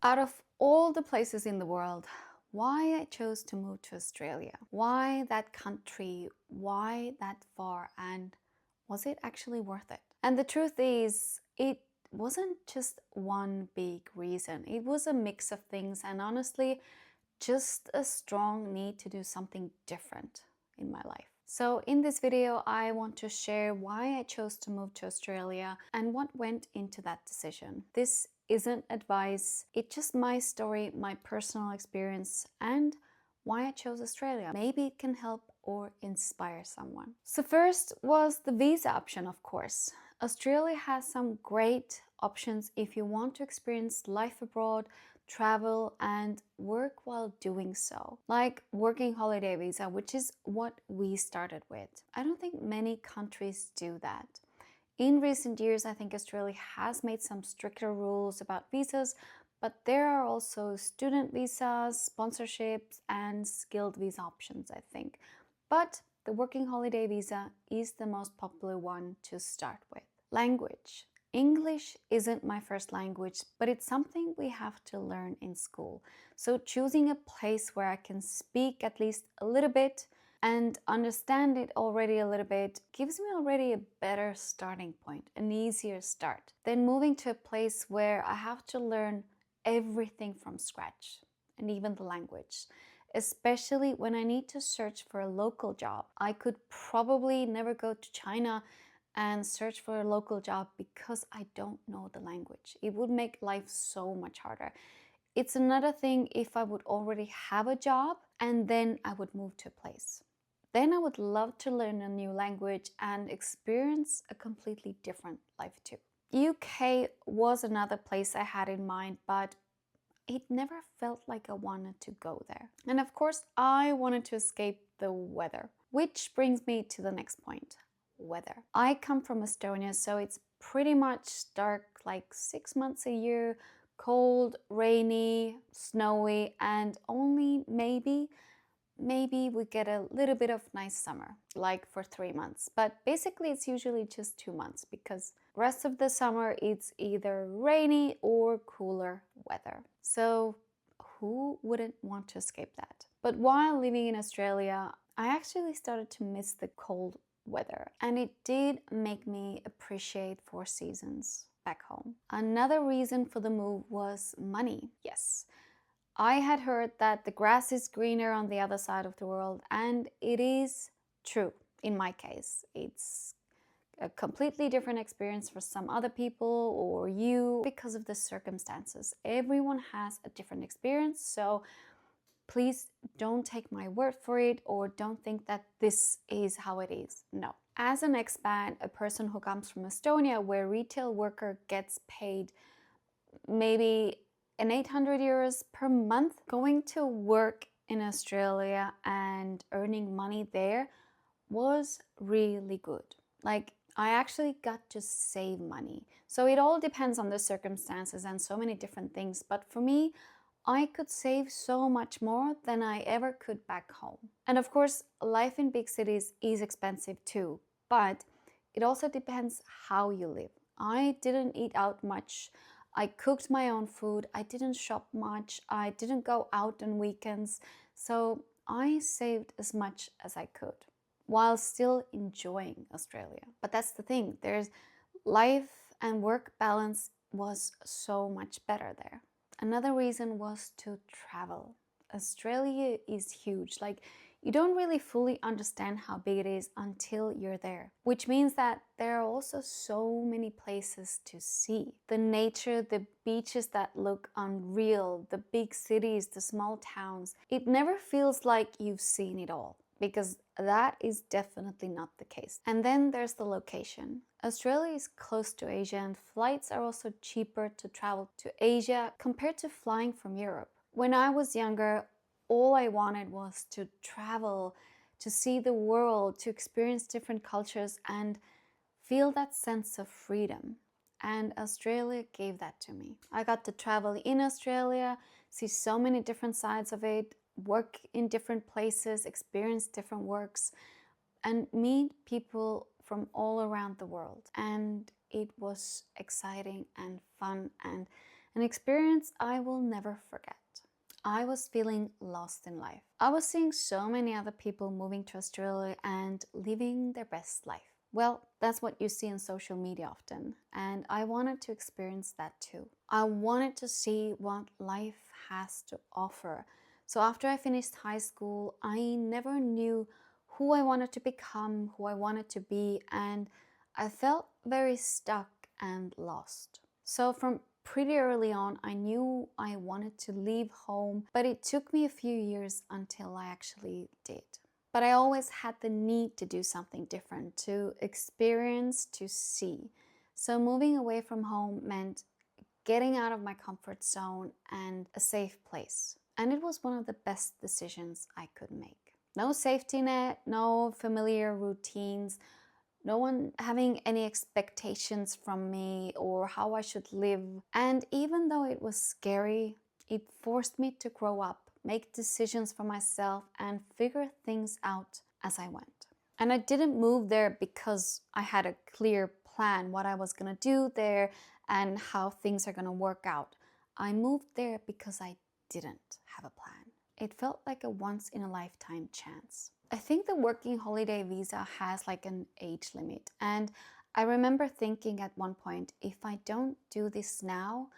Out of all the places in the world, why I chose to move to Australia? Why that country? Why that far? And was it actually worth it? And the truth is, it wasn't just one big reason. It was a mix of things, and honestly, just a strong need to do something different in my life. So in this video, I want to share why I chose to move to Australia and what went into that decision. This isn't advice, it's just my story, my personal experience, and why I chose Australia. Maybe it can help or inspire someone. So first was the visa option, of course. Australia has some great options if you want to experience life abroad, travel, and work while doing so. Like working holiday visa, which is what we started with. I don't think many countries do that. In recent years, I think Australia has made some stricter rules about visas, but there are also student visas, sponsorships, and skilled visa options, I think. But the working holiday visa is the most popular one to start with. Language. English isn't my first language, but it's something we have to learn in school. So choosing a place where I can speak at least a little bit and understand it already a little bit gives me already a better starting point, an easier start than moving to a place where I have to learn everything from scratch, and even the language. Especially when I need to search for a local job. I could probably never go to China and search for a local job because I don't know the language. It would make life so much harder. It's another thing if I would already have a job and then I would move to a place. Then I would love to learn a new language and experience a completely different life too. UK was another place I had in mind, but it never felt like I wanted to go there. And of course, I wanted to escape the weather, which brings me to the next point. Weather. I come from Estonia, so it's pretty much dark like 6 months a year, cold, rainy, snowy, and only maybe we get a little bit of nice summer, like for 3 months. But basically it's usually just 2 months because rest of the summer it's either rainy or cooler weather. So who wouldn't want to escape that? But while living in Australia, I actually started to miss the cold weather, and it did make me appreciate 4 seasons back home. Another reason for the move was money. Yes, I had heard that the grass is greener on the other side of the world, and it is true in my case. It's a completely different experience for some other people or you because of the circumstances. Everyone has a different experience, so please don't take my word for it or don't think that this is how it is. No. As an expat, a person who comes from Estonia where retail worker gets paid maybe an 800 euros per month, going to work in Australia and earning money there was really good. Like, I actually got to save money. So it all depends on the circumstances and so many different things. But for me, I could save so much more than I ever could back home. And of course, life in big cities is expensive too, but it also depends how you live. I didn't eat out much. I cooked my own food. I didn't shop much. I didn't go out on weekends. So I saved as much as I could while still enjoying Australia. But that's the thing, there's life and work balance was so much better there. Another reason was to travel. Australia is huge. Like, you don't really fully understand how big it is until you're there, which means that there are also so many places to see. The nature, the beaches that look unreal, the big cities, the small towns. It never feels like you've seen it all, because that is definitely not the case. And then there's the location. Australia is close to Asia, and flights are also cheaper to travel to Asia compared to flying from Europe. When I was younger, all I wanted was to travel, to see the world, to experience different cultures and feel that sense of freedom. And Australia gave that to me. I got to travel in Australia, see so many different sides of it, work in different places, experience different works, and meet people from all around the world. And it was exciting and fun, and an experience I will never forget. I was feeling lost in life. I was seeing so many other people moving to Australia and living their best life. Well, that's what you see on social media often, and I wanted to experience that too. I wanted to see what life has to offer. So after I finished high school, I never knew who I wanted to become, who I wanted to be, and I felt very stuck and lost. So from pretty early on, I knew I wanted to leave home, but it took me a few years until I actually did. But I always had the need to do something different, to experience, to see. So moving away from home meant getting out of my comfort zone and a safe place. And it was one of the best decisions I could make. No safety net, no familiar routines, no one having any expectations from me or how I should live. And even though it was scary, it forced me to grow up, make decisions for myself, and figure things out as I went. And I didn't move there because I had a clear plan what I was going to do there and how things are going to work out. I moved there because I didn't have a plan. It felt like a once in a lifetime chance. I think the working holiday visa has like an age limit, and I remember thinking at one point, if I don't do this now,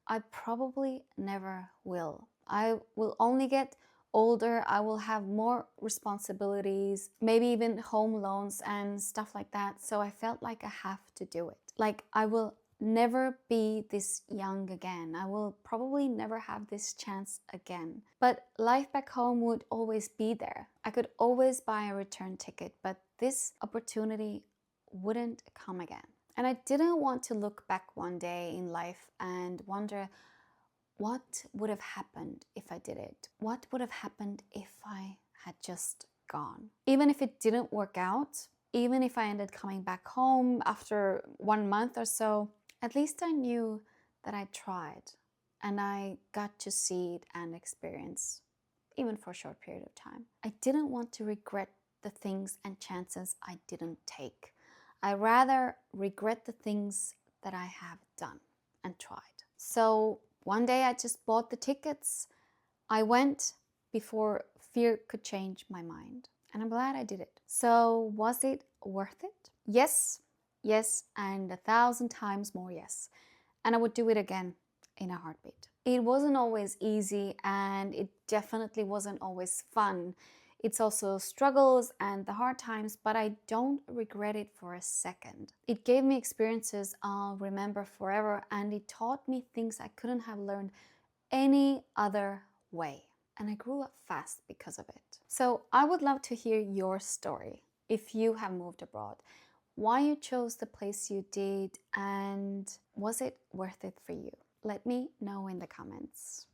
I probably never will. I will only get older, I will have more responsibilities, maybe even home loans and stuff like that. So I felt like I have to do it. Like I will never be this young again. I will probably never have this chance again. But life back home would always be there. I could always buy a return ticket, but this opportunity wouldn't come again. And I didn't want to look back one day in life and wonder what would have happened if I did it? What would have happened if I had just gone? Even if it didn't work out, even if I ended coming back home after 1 month or so, at least I knew that I tried and I got to see it and experience, even for a short period of time. I didn't want to regret the things and chances I didn't take. I rather regret the things that I have done and tried. So one day I just bought the tickets. I went before fear could change my mind. And I'm glad I did it. So was it worth it? Yes, yes, and 1,000 times more yes. And I would do it again in a heartbeat. It wasn't always easy and it definitely wasn't always fun. It's also struggles and the hard times, but I don't regret it for a second. It gave me experiences I'll remember forever, and it taught me things I couldn't have learned any other way. And I grew up fast because of it. So I would love to hear your story if you have moved abroad, why you chose the place you did, and was it worth it for you? Let me know in the comments.